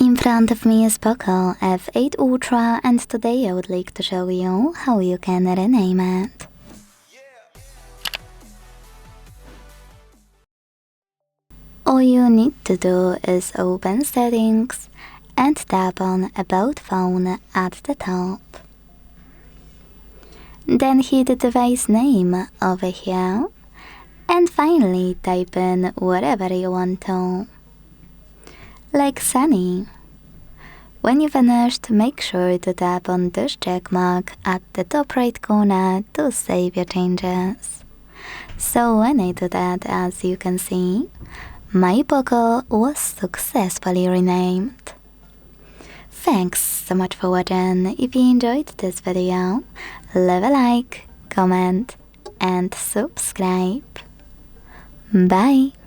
In front of me is POCO F8 Ultra, and today I would like to show you how you can rename it. All you need to do is open Settings and tap on About Phone at the top. Then hit the device name over here, and finally type in whatever you want to, like Sunny. When you finished, make sure to tap on this checkmark at the top right corner to save your changes. So when I do that, as you can see, my POCO was successfully renamed. Thanks so much for watching. If you enjoyed this video, leave a like, comment and subscribe. Bye!